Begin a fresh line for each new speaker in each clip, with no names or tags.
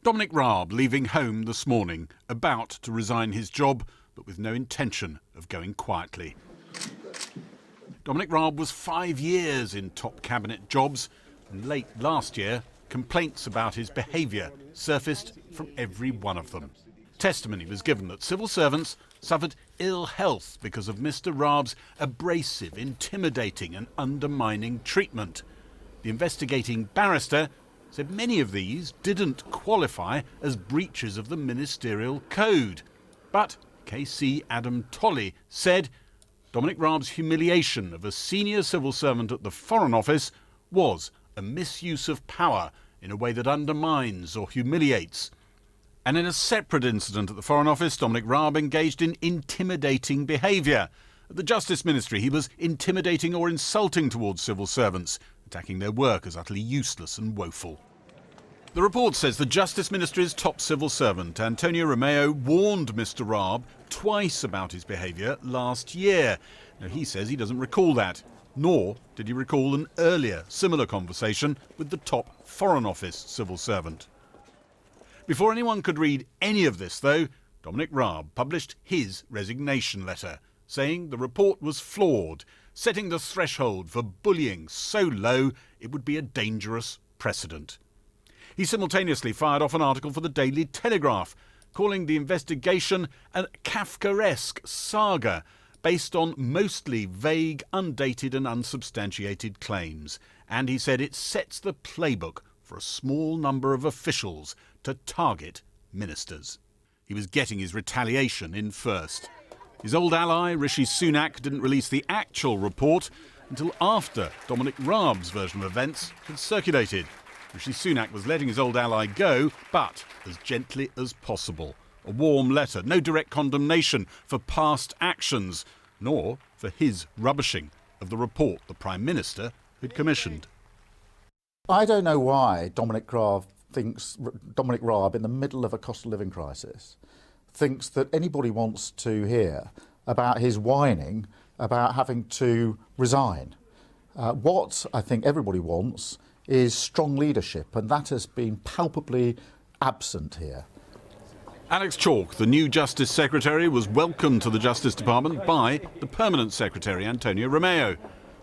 Dominic Raab leaving home this morning, about to resign his job, but with no intention of going quietly. Dominic Raab was 5 years in top cabinet jobs, and late last year, complaints about his behaviour surfaced from every one of them. Testimony was given that civil servants suffered ill health because of Mr. Raab's abrasive, intimidating and undermining treatment. The investigating barrister said many of these didn't qualify as breaches of the ministerial code. But KC Adam Tolley said Dominic Raab's humiliation of a senior civil servant at the Foreign Office was a misuse of power in a way that undermines or humiliates. And in a separate incident at the Foreign Office, Dominic Raab engaged in intimidating behaviour. At the Justice Ministry, he was intimidating or insulting towards civil servants, attacking their work as utterly useless and woeful. The report says the Justice Ministry's top civil servant, Antonio Romeo, warned Mr. Raab twice about his behaviour last year. Now, he says he doesn't recall that, nor did he recall an earlier similar conversation with the top Foreign Office civil servant. Before anyone could read any of this, though, Dominic Raab published his resignation letter, saying the report was flawed, setting the threshold for bullying so low it would be a dangerous precedent. He simultaneously fired off an article for the Daily Telegraph, calling the investigation a Kafkaesque saga based on mostly vague, undated and unsubstantiated claims. And he said it sets the playbook for a small number of officials to target ministers. He was getting his retaliation in first. His old ally, Rishi Sunak, didn't release the actual report until after Dominic Raab's version of events had circulated. Rishi Sunak was letting his old ally go, but as gently as possible. A warm letter, no direct condemnation for past actions, nor for his rubbishing of the report the Prime Minister had commissioned.
I don't know why Dominic Raab, in the middle of a cost of living crisis, thinks that anybody wants to hear about his whining about having to resign. What I think everybody wants is strong leadership, and that has been palpably absent here.
Alex Chalk, the new Justice Secretary, was welcomed to the Justice Department by the Permanent Secretary, Antonio Romeo.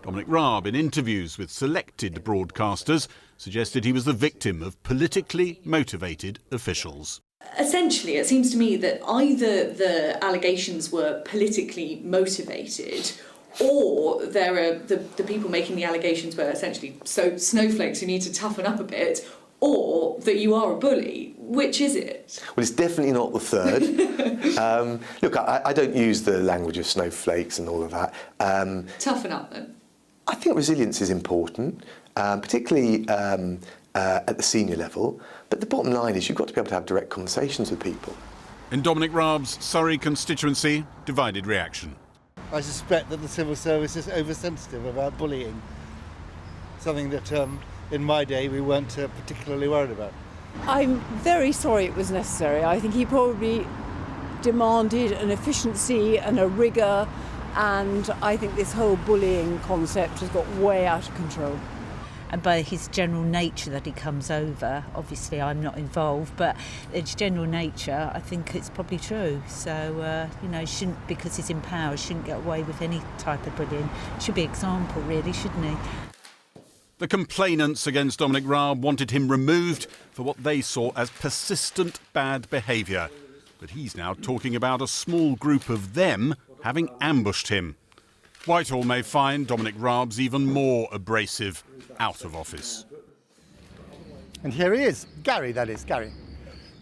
Dominic Raab, in interviews with selected broadcasters, suggested he was the victim of politically motivated officials.
Essentially, it seems to me that either the allegations were politically motivated, or there are the people making the allegations were essentially snowflakes who need to toughen up a bit, or that you are a bully. Which is it?
Well, it's definitely not the third. Look, I don't use the language of snowflakes and all of that.
Toughen up, then.
I think resilience is important, particularly at the senior level. But the bottom line is you've got to be able to have direct conversations with people.
In Dominic Raab's Surrey constituency, divided reaction.
I suspect that the civil service is oversensitive about bullying, something that in my day we weren't particularly worried about.
I'm very sorry it was necessary. I think he probably demanded an efficiency and a rigour, and I think this whole bullying concept has got way out of control.
And by his general nature that he comes over, obviously I'm not involved, but its general nature, I think it's probably true. So, shouldn't, because he's in power, shouldn't get away with any type of bullying. Should be example, really, shouldn't he?
The complainants against Dominic Raab wanted him removed for what they saw as persistent bad behaviour. But he's now talking about a small group of them having ambushed him. Whitehall may find Dominic Raab's even more abrasive out of office.
And here he is. Gary, that is, Gary.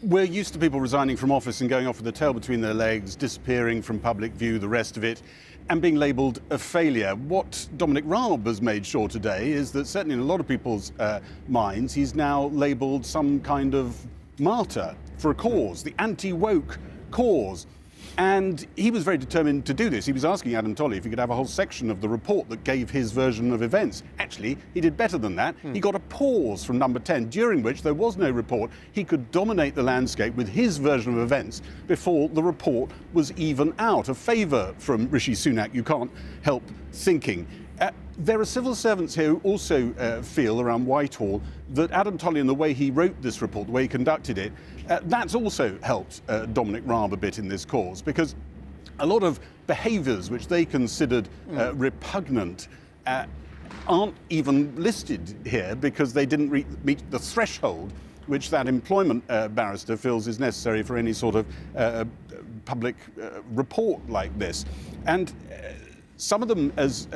We're used to people resigning from office and going off with their tail between their legs, disappearing from public view, the rest of it, and being labelled a failure. What Dominic Raab has made sure today is that certainly in a lot of people's minds, he's now labelled some kind of martyr for a cause, the anti-woke cause. And he was very determined to do this. He was asking Adam Tolley if he could have a whole section of the report that gave his version of events. Actually, he did better than that. He got a pause from number 10, during which there was no report. He could dominate the landscape with his version of events before the report was even out. A favour from Rishi Sunak, you can't help thinking. There are civil servants here who also feel around Whitehall that Adam Tolley and the way he wrote this report, the way he conducted it, that's also helped Dominic Raab a bit in this cause, because a lot of behaviours which they considered repugnant aren't even listed here because they didn't meet the threshold which that employment barrister feels is necessary for any sort of public report like this. And some of them, as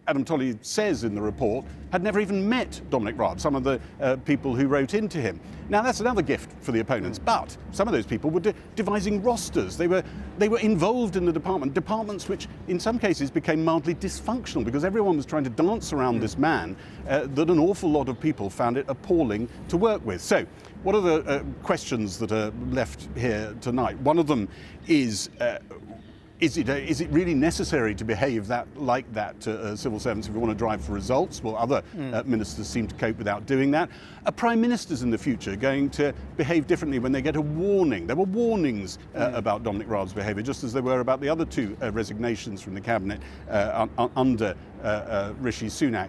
Adam Tolley says in the report, had never even met Dominic Raab, some of the people who wrote into him. Now, that's another gift for the opponents, but some of those people were devising rosters. They were involved in the departments which in some cases became mildly dysfunctional because everyone was trying to dance around this man that an awful lot of people found it appalling to work with. So, what are the questions that are left here tonight? One of them is it really necessary to behave like that to civil servants if we want to drive for results? Well, other ministers seem to cope without doing that. Are prime ministers in the future going to behave differently when they get a warning? There were warnings about Dominic Raab's behaviour, just as there were about the other two resignations from the cabinet under Rishi Sunak.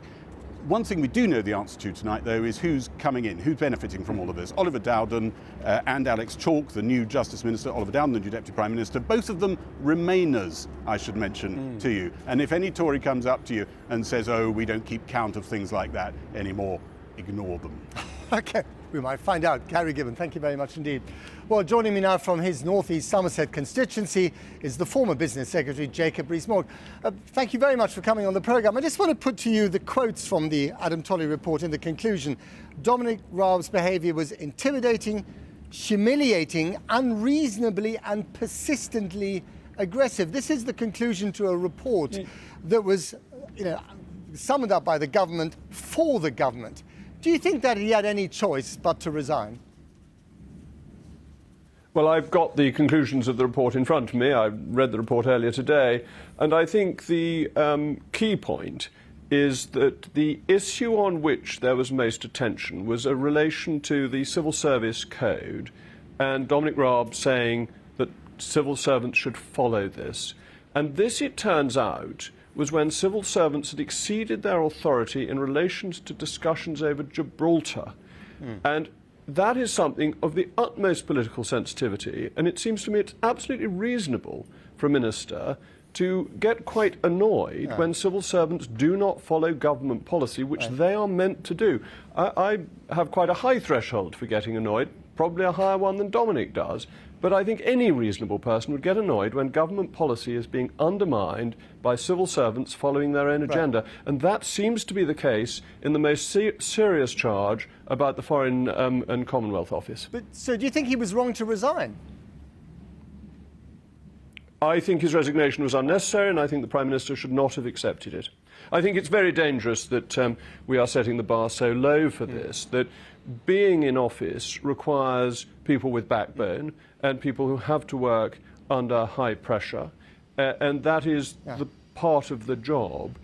One thing we do know the answer to tonight, though, is who's coming in, who's benefiting from all of this. Oliver Dowden and Alex Chalk, the new Justice Minister, Oliver Dowden, the new Deputy Prime Minister, both of them Remainers, I should mention to you. And if any Tory comes up to you and says, oh, we don't keep count of things like that anymore, ignore them.
OK, we might find out. Gary Gibbon, thank you very much indeed. Well, joining me now from his North East Somerset constituency is the former Business Secretary, Jacob Rees-Mogg. Thank you very much for coming on the programme. I just want to put to you the quotes from the Adam Tolley report in the conclusion. Dominic Raab's behaviour was intimidating, humiliating, unreasonably and persistently aggressive. This is the conclusion to a report that was, summoned up by the government for the government. Do you think that he had any choice but to resign?
Well, I've got the conclusions of the report in front of me. I read the report earlier today, and I think the key point is that the issue on which there was most attention was a relation to the Civil Service Code and Dominic Raab saying that civil servants should follow this. And this, it turns out, was when civil servants had exceeded their authority in relation to discussions over Gibraltar. And that is something of the utmost political sensitivity, and it seems to me it's absolutely reasonable for a minister to get quite annoyed when civil servants do not follow government policy, which they are meant to do. I have quite a high threshold for getting annoyed, probably a higher one than Dominic does, but I think any reasonable person would get annoyed when government policy is being undermined by civil servants following their own agenda. And that seems to be the case in the most serious charge about the Foreign and Commonwealth Office.
But so do you think he was wrong to resign?
I think his resignation was unnecessary, and I think the Prime Minister should not have accepted it. I think it's very dangerous that we are setting the bar so low for this, that being in office requires people with backbone and people who have to work under high pressure, and that is the part of the job.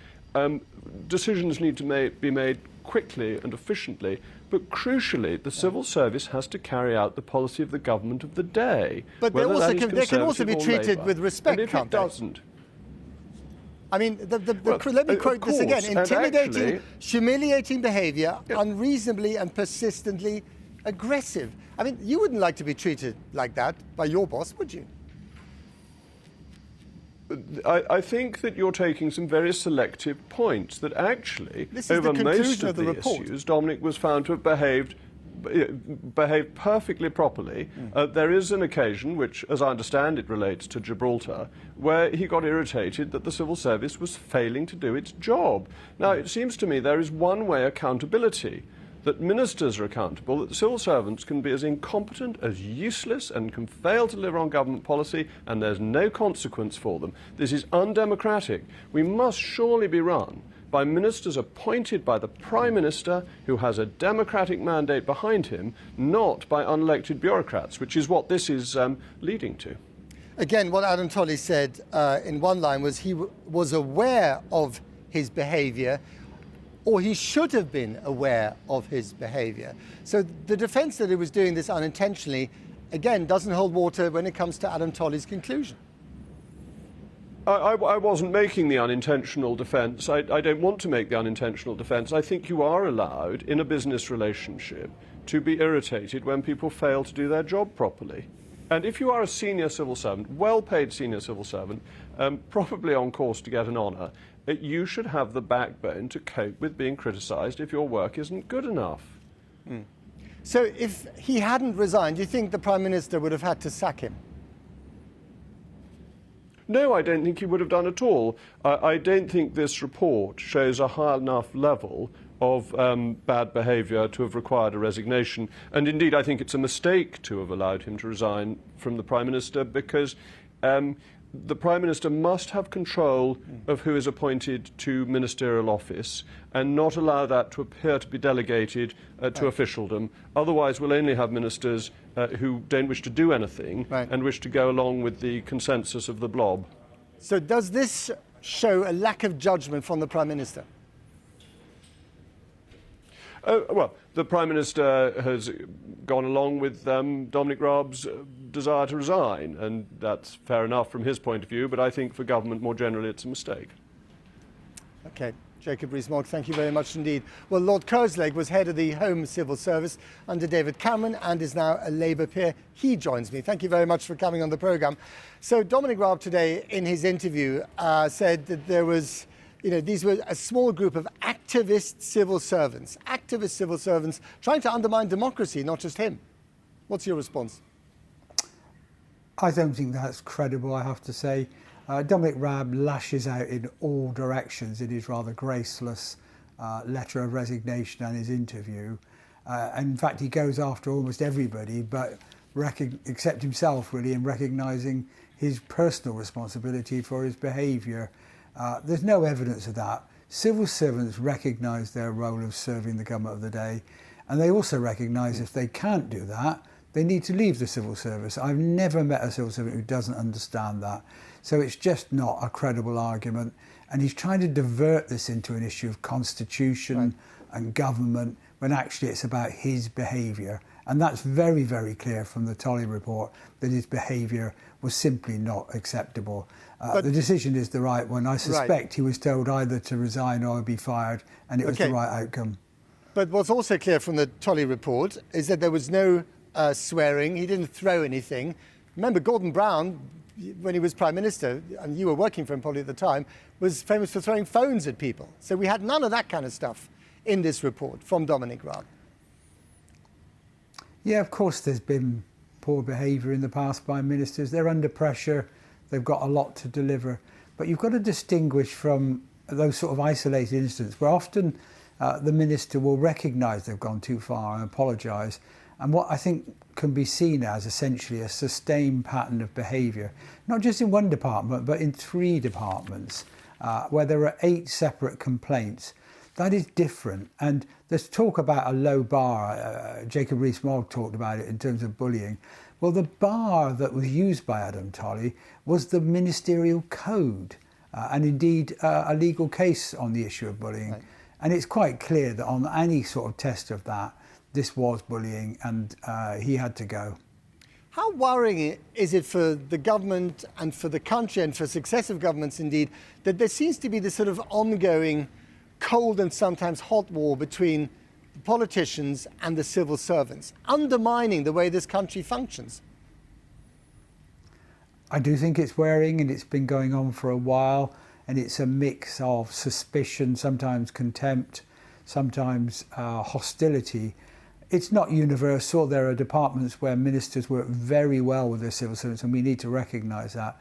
Decisions need to be made quickly and efficiently, but crucially, the civil service has to carry out the policy of the government of the day.
But they can also be treated with respect,
and if it doesn't.
I mean, let me quote this again. Intimidating, actually, humiliating behaviour, unreasonably and persistently aggressive. I mean, you wouldn't like to be treated like that by your boss, would you?
I think that you're taking some very selective points, that actually, over most of the issues, Dominic was found to have behaved perfectly properly. There is an occasion, which, as I understand it, relates to Gibraltar, where he got irritated that the civil service was failing to do its job. Now, it seems to me there is one way accountability, that ministers are accountable, that civil servants can be as incompetent, as useless, and can fail to deliver on government policy, and there's no consequence for them. This is undemocratic. We must surely be run by ministers appointed by the Prime Minister, who has a democratic mandate behind him, not by unelected bureaucrats, which is what this is leading to.
Again, what Adam Tolley said in one line was he was aware of his behaviour, or he should have been aware of his behaviour. So the defence that he was doing this unintentionally, again, doesn't hold water when it comes to Adam Tolley's conclusion.
I wasn't making the unintentional defence. I don't want to make the unintentional defence. I think you are allowed, in a business relationship, to be irritated when people fail to do their job properly. And if you are a senior civil servant, well-paid senior civil servant, probably on course to get an honour, you should have the backbone to cope with being criticised if your work isn't good enough.
Mm. So if he hadn't resigned, do you think the Prime Minister would have had to sack him?
No, I don't think he would have done at all. I don't think this report shows a high enough level of bad behaviour to have required a resignation. And indeed, I think it's a mistake to have allowed him to resign from the Prime Minister, because the Prime Minister must have control of who is appointed to ministerial office and not allow that to appear to be delegated to officialdom. Otherwise, we'll only have ministers who don't wish to do anything and wish to go along with the consensus of the blob.
So does this show a lack of judgment from the Prime Minister?
Well, the Prime Minister has gone along with Dominic Raab's desire to resign, and that's fair enough from his point of view, but I think for government more generally it's a mistake.
OK. Jacob Rees-Mogg, thank you very much indeed. Well, Lord Kerslake was head of the Home Civil Service under David Cameron and is now a Labour peer. He joins me. Thank you very much for coming on the programme. So Dominic Raab today in his interview said that there was, these were a small group of activist civil servants trying to undermine democracy, not just him. What's your response?
I don't think that's credible, I have to say. Dominic Raab lashes out in all directions in his rather graceless letter of resignation and his interview. And in fact, he goes after almost everybody, but except himself, really, in recognising his personal responsibility for his behaviour. There's no evidence of that. Civil servants recognise their role of serving the government of the day, and they also recognise if they can't do that, they need to leave the civil service. I've never met a civil servant who doesn't understand that. So it's just not a credible argument. And he's trying to divert this into an issue of constitution and government, when actually it's about his behaviour. And that's very, very clear from the Tolley report, that his behaviour was simply not acceptable. The decision is the right one. I suspect he was told either to resign or be fired, and it was the right outcome.
But what's also clear from the Tolley report is that there was no swearing. He didn't throw anything. Remember, Gordon Brown, when he was Prime Minister, and you were working for him probably at the time, was famous for throwing phones at people. So we had none of that kind of stuff in this report from Dominic Raab.
Yeah, of course there's been poor behaviour in the past by ministers. They're under pressure. They've got a lot to deliver. But you've got to distinguish from those sort of isolated incidents where often the minister will recognise they've gone too far and apologise. And what I think can be seen as essentially a sustained pattern of behaviour, not just in one department, but in 3 departments, where there are 8 separate complaints. That is different. And there's talk about a low bar. Jacob Rees-Mogg talked about it in terms of bullying. Well, the bar that was used by Adam Tolley was the ministerial code, and indeed a legal case on the issue of bullying. Right. And it's quite clear that on any sort of test of that, this was bullying, and he had to go.
How worrying is it for the government and for the country and for successive governments indeed, that there seems to be this sort of ongoing cold and sometimes hot war between the politicians and the civil servants, undermining the way this country functions?
I do think it's worrying, and it's been going on for a while, and it's a mix of suspicion, sometimes contempt, sometimes hostility. It's not universal. There are departments where ministers work very well with their civil servants, and we need to recognise that.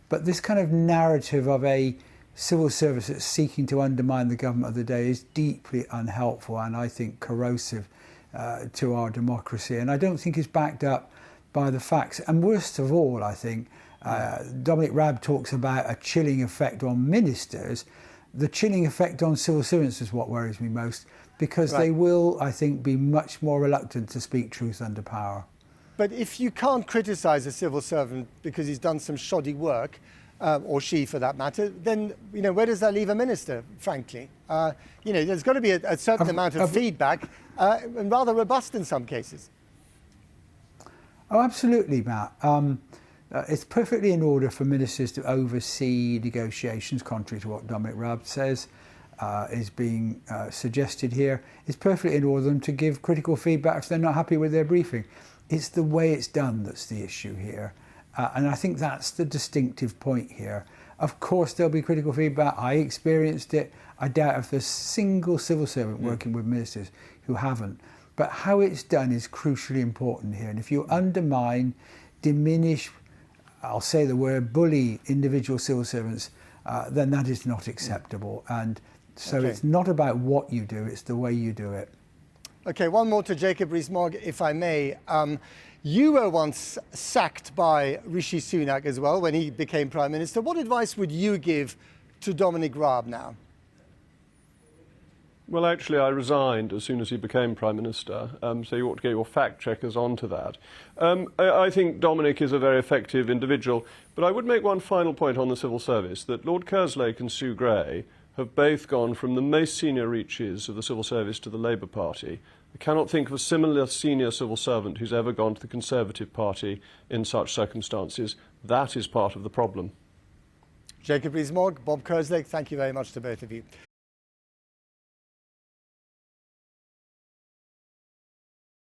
But this kind of narrative of a civil service that's seeking to undermine the government of the day is deeply unhelpful and I think corrosive to our democracy. And I don't think it's backed up by the facts. And worst of all, I think, Dominic Raab talks about a chilling effect on ministers. The chilling effect on civil servants is what worries me most, because they will, I think, be much more reluctant to speak truth under power.
But if you can't criticise a civil servant because he's done some shoddy work, or she for that matter, then, where does that leave a minister, frankly? There's got to be a certain amount of feedback, and rather robust in some cases.
Oh, absolutely, Matt. It's perfectly in order for ministers to oversee negotiations, contrary to what Dominic Raab says is being suggested here. It's perfectly in order for them to give critical feedback if they're not happy with their briefing. It's the way it's done that's the issue here. And I think that's the distinctive point here. Of course, there'll be critical feedback. I experienced it. I doubt if there's a single civil servant working with ministers who haven't. But how it's done is crucially important here. And if you undermine, diminish, I'll say the word, bully individual civil servants, then that is not acceptable. And so it's not about what you do, it's the way you do it.
Okay, one more to Jacob Rees-Mogg, if I may. You were once sacked by Rishi Sunak as well when he became Prime Minister. What advice would you give to Dominic Raab now?
Well, actually, I resigned as soon as he became Prime Minister, so you ought to get your fact-checkers onto that. I think Dominic is a very effective individual, but I would make one final point on the civil service, that Lord Kerslake and Sue Gray have both gone from the most senior reaches of the civil service to the Labour Party. I cannot think of a similar senior civil servant who's ever gone to the Conservative Party in such circumstances. That is part of the problem.
Jacob Rees-Mogg, Bob Kerslake, thank you very much to both of you.